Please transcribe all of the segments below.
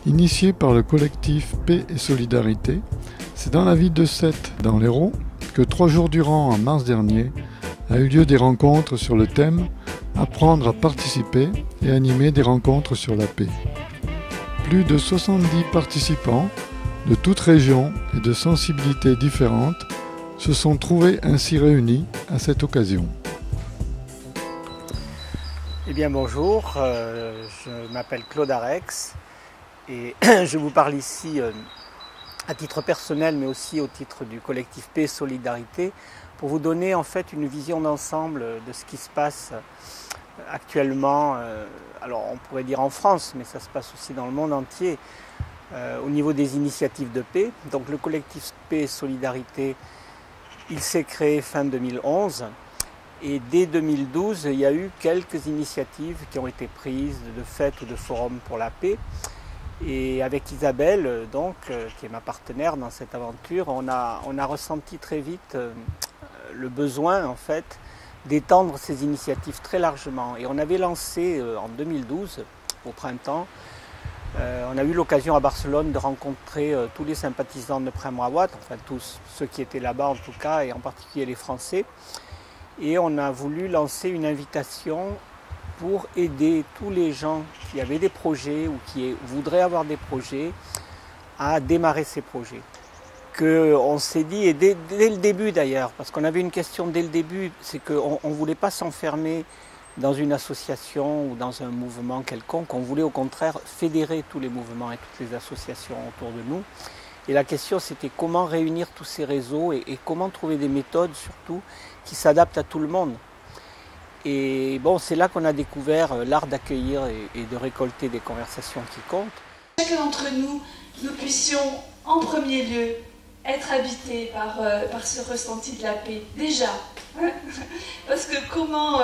Initié par le collectif Paix et Solidarité, c'est dans la ville de Sète, dans l'Hérault, que 3 jours durant, en mars dernier, a eu lieu des rencontres sur le thème « Apprendre à participer et animer des rencontres sur la paix ». Plus de 70 participants de toutes régions et de sensibilités différentes se sont trouvés ainsi réunis à cette occasion. Eh bien bonjour, je m'appelle Claude Arex et je vous parle ici à titre personnel mais aussi au titre du collectif Paix et Solidarité pour vous donner en fait une vision d'ensemble de ce qui se passe actuellement, alors on pourrait dire en France, mais ça se passe aussi dans le monde entier, au niveau des initiatives de paix. Donc le collectif Paix et Solidarité, il s'est créé fin 2011 et dès 2012, il y a eu quelques initiatives qui ont été prises de fêtes ou de forums pour la paix. Et avec Isabelle, donc, qui est ma partenaire dans cette aventure, on a ressenti très vite le besoin en fait d'étendre ces initiatives très largement. Et on avait lancé en 2012, au printemps, on a eu l'occasion à Barcelone de rencontrer tous les sympathisants de Prem Rawat, enfin tous ceux qui étaient là-bas en tout cas, et en particulier les Français. Et on a voulu lancer une invitation pour aider tous les gens qui avaient des projets ou qui voudraient avoir des projets à démarrer ces projets. On s'est dit, et dès le début d'ailleurs, parce qu'on avait une question dès le début, c'est qu'on ne voulait pas s'enfermer dans une association ou dans un mouvement quelconque, on voulait au contraire fédérer tous les mouvements et toutes les associations autour de nous. Et la question c'était comment réunir tous ces réseaux et comment trouver des méthodes surtout qui s'adaptent à tout le monde. Et bon, c'est là qu'on a découvert l'art d'accueillir et de récolter des conversations qui comptent. Chacun d'entre nous, nous puissions en premier lieu être habités par ce ressenti de la paix, déjà. Parce que comment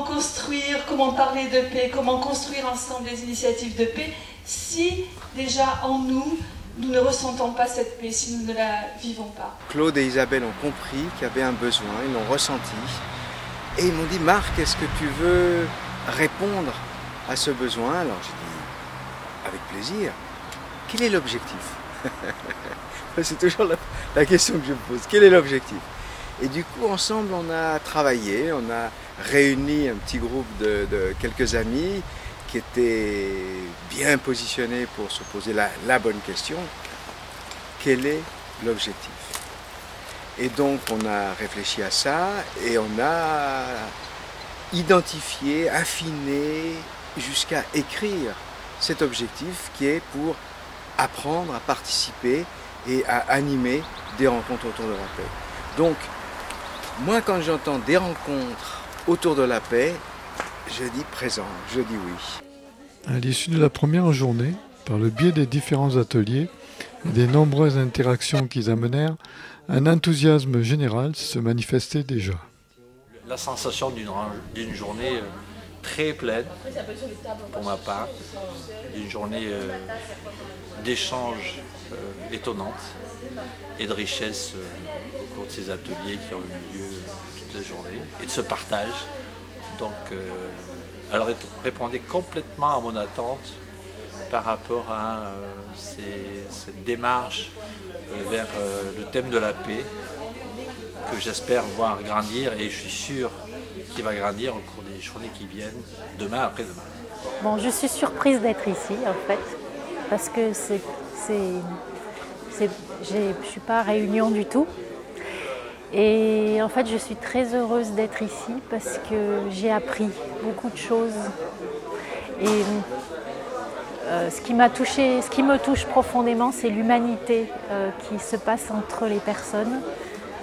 construire, comment parler de paix, comment construire ensemble des initiatives de paix si déjà en nous, nous ne ressentons pas cette paix, si nous ne la vivons pas. Claude et Isabelle ont compris qu'il y avait un besoin, ils l'ont ressenti. Et ils m'ont dit, Marc, est-ce que tu veux répondre à ce besoin? Alors j'ai dit, avec plaisir. Quel est l'objectif? C'est toujours la question que je me pose. Quel est l'objectif? Et du coup, ensemble, on a travaillé, on a réuni un petit groupe de quelques amis qui étaient bien positionnés pour se poser la bonne question. Quel est l'objectif? Et donc on a réfléchi à ça et on a identifié, affiné jusqu'à écrire cet objectif qui est pour apprendre à participer et à animer des rencontres autour de la paix. Donc moi quand j'entends des rencontres autour de la paix, je dis présent, je dis oui. À l'issue de la première journée, par le biais des différents ateliers et des nombreuses interactions qu'ils amenèrent, un enthousiasme général se manifestait déjà. La sensation d'une journée très pleine, pour ma part, d'une journée d'échanges étonnantes et de richesse au cours de ces ateliers qui ont eu lieu toute la journée et de ce partage. Donc, elle répondait complètement à mon attente par rapport à cette démarche vers le thème de la paix que j'espère voir grandir et je suis sûr qu'il va grandir au cours des journées qui viennent, demain après-demain. Bon, je suis surprise d'être ici en fait, parce que je ne suis pas à Réunion du tout. Et en fait, je suis très heureuse d'être ici parce que j'ai appris beaucoup de choses. Et ce qui me touche profondément, c'est l'humanité qui se passe entre les personnes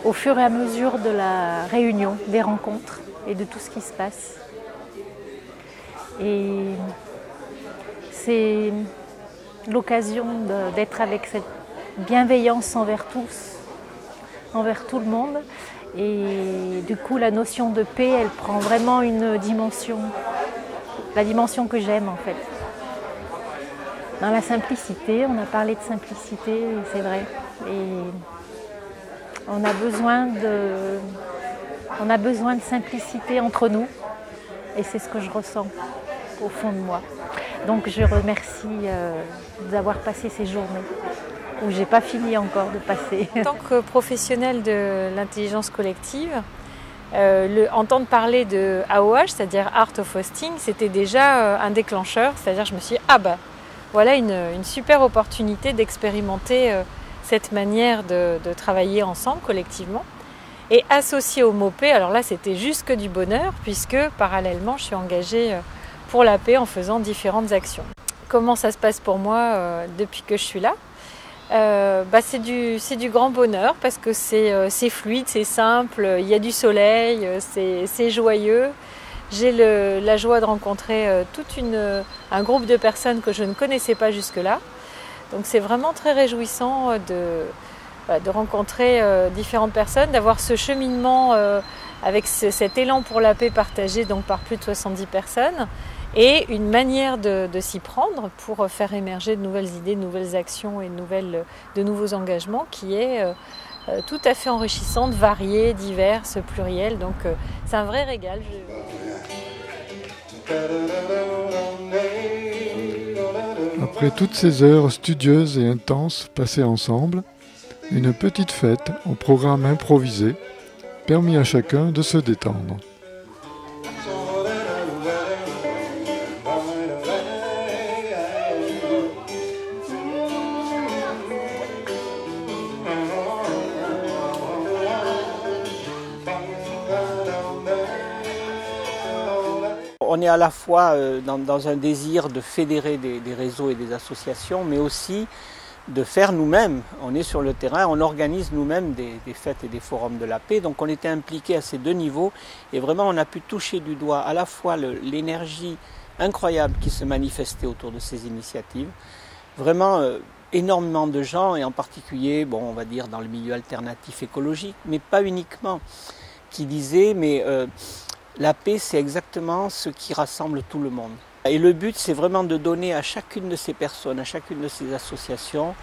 au fur et à mesure de la réunion, des rencontres et de tout ce qui se passe. Et c'est l'occasion d'être avec cette bienveillance envers tous, envers tout le monde. Et du coup, la notion de paix, elle prend vraiment une dimension, la dimension que j'aime en fait. Dans la simplicité, on a parlé de simplicité, c'est vrai. Et on a besoin de simplicité entre nous. Et c'est ce que je ressens au fond de moi. Donc je remercie d'avoir passé ces journées où j'ai pas fini encore de passer. En tant que professionnelle de l'intelligence collective, entendre parler de AOH, c'est-à-dire Art of Hosting, c'était déjà un déclencheur. C'est-à-dire je me suis dit, ah bah voilà une super opportunité d'expérimenter cette manière de travailler ensemble collectivement. Et associé au MOPE, alors là c'était juste que du bonheur puisque parallèlement je suis engagée pour la paix en faisant différentes actions. Comment ça se passe pour moi depuis que je suis là? C'est du grand bonheur parce que c'est fluide, c'est simple, il y a du soleil, c'est joyeux. J'ai la joie de rencontrer un groupe de personnes que je ne connaissais pas jusque-là. Donc c'est vraiment très réjouissant de rencontrer différentes personnes, d'avoir ce cheminement avec cet élan pour la paix partagé donc par plus de 70 personnes. Et une manière de s'y prendre pour faire émerger de nouvelles idées, de nouvelles actions et de nouveaux engagements qui est tout à fait enrichissante, variée, diverse, plurielle. Donc c'est un vrai régal. Après toutes ces heures studieuses et intenses passées ensemble, une petite fête au programme improvisé permit à chacun de se détendre. On est à la fois dans un désir de fédérer des réseaux et des associations, mais aussi de faire nous-mêmes. On est sur le terrain, on organise nous-mêmes des fêtes et des forums de la paix. Donc on était impliqués à ces deux niveaux et vraiment on a pu toucher du doigt à la fois l'énergie incroyable qui se manifestait autour de ces initiatives. Vraiment énormément de gens et en particulier, bon, on va dire dans le milieu alternatif écologique, mais pas uniquement, qui disaient mais la paix, c'est exactement ce qui rassemble tout le monde. Et le but, c'est vraiment de donner à chacune de ces personnes, à chacune de ces associations,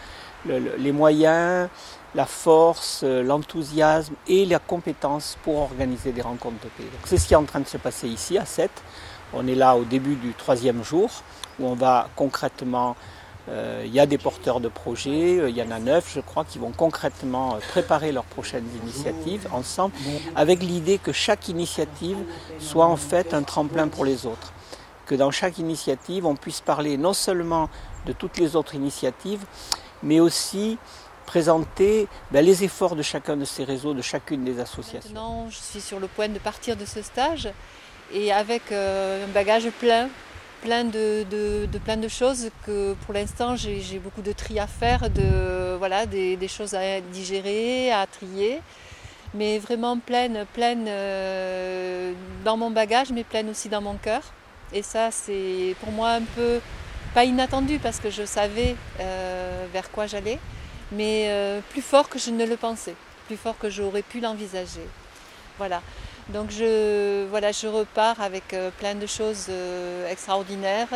les moyens, la force, l'enthousiasme et la compétence pour organiser des rencontres de paix. C'est ce qui est en train de se passer ici, à Sète. On est là au début du 3e jour, où on va concrètement... il y a des porteurs de projets, il y en a 9 je crois, qui vont concrètement préparer leurs prochaines initiatives ensemble, avec l'idée que chaque initiative soit en fait un tremplin pour les autres. Que dans chaque initiative, on puisse parler non seulement de toutes les autres initiatives, mais aussi présenter les efforts de chacun de ces réseaux, de chacune des associations. Maintenant, je suis sur le point de partir de ce stage et avec un bagage plein de choses que pour l'instant j'ai beaucoup de tri à faire, des choses à digérer, à trier, mais vraiment pleine dans mon bagage, mais pleine aussi dans mon cœur. Et ça c'est pour moi un peu, pas inattendu parce que je savais vers quoi j'allais, mais plus fort que je ne le pensais, plus fort que j'aurais pu l'envisager. Voilà. Donc je repars avec plein de choses extraordinaires,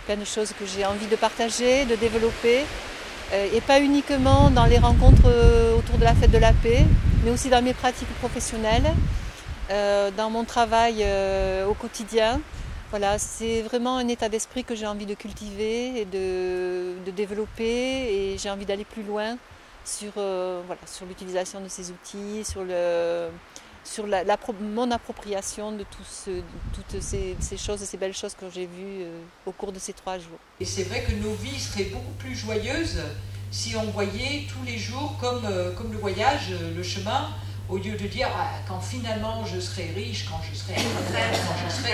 plein de choses que j'ai envie de partager, de développer, et pas uniquement dans les rencontres autour de la fête de la paix, mais aussi dans mes pratiques professionnelles, dans mon travail au quotidien. Voilà, c'est vraiment un état d'esprit que j'ai envie de cultiver et de développer, et j'ai envie d'aller plus loin sur l'utilisation de ces outils, sur mon appropriation de toutes ces choses, ces belles choses que j'ai vues au cours de ces 3 jours. Et c'est vrai que nos vies seraient beaucoup plus joyeuses si on voyait tous les jours comme le voyage, le chemin, au lieu de dire quand finalement je serai riche, quand je serai à la retraite,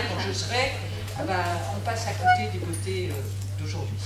quand je serai, on passe à côté des beautés d'aujourd'hui.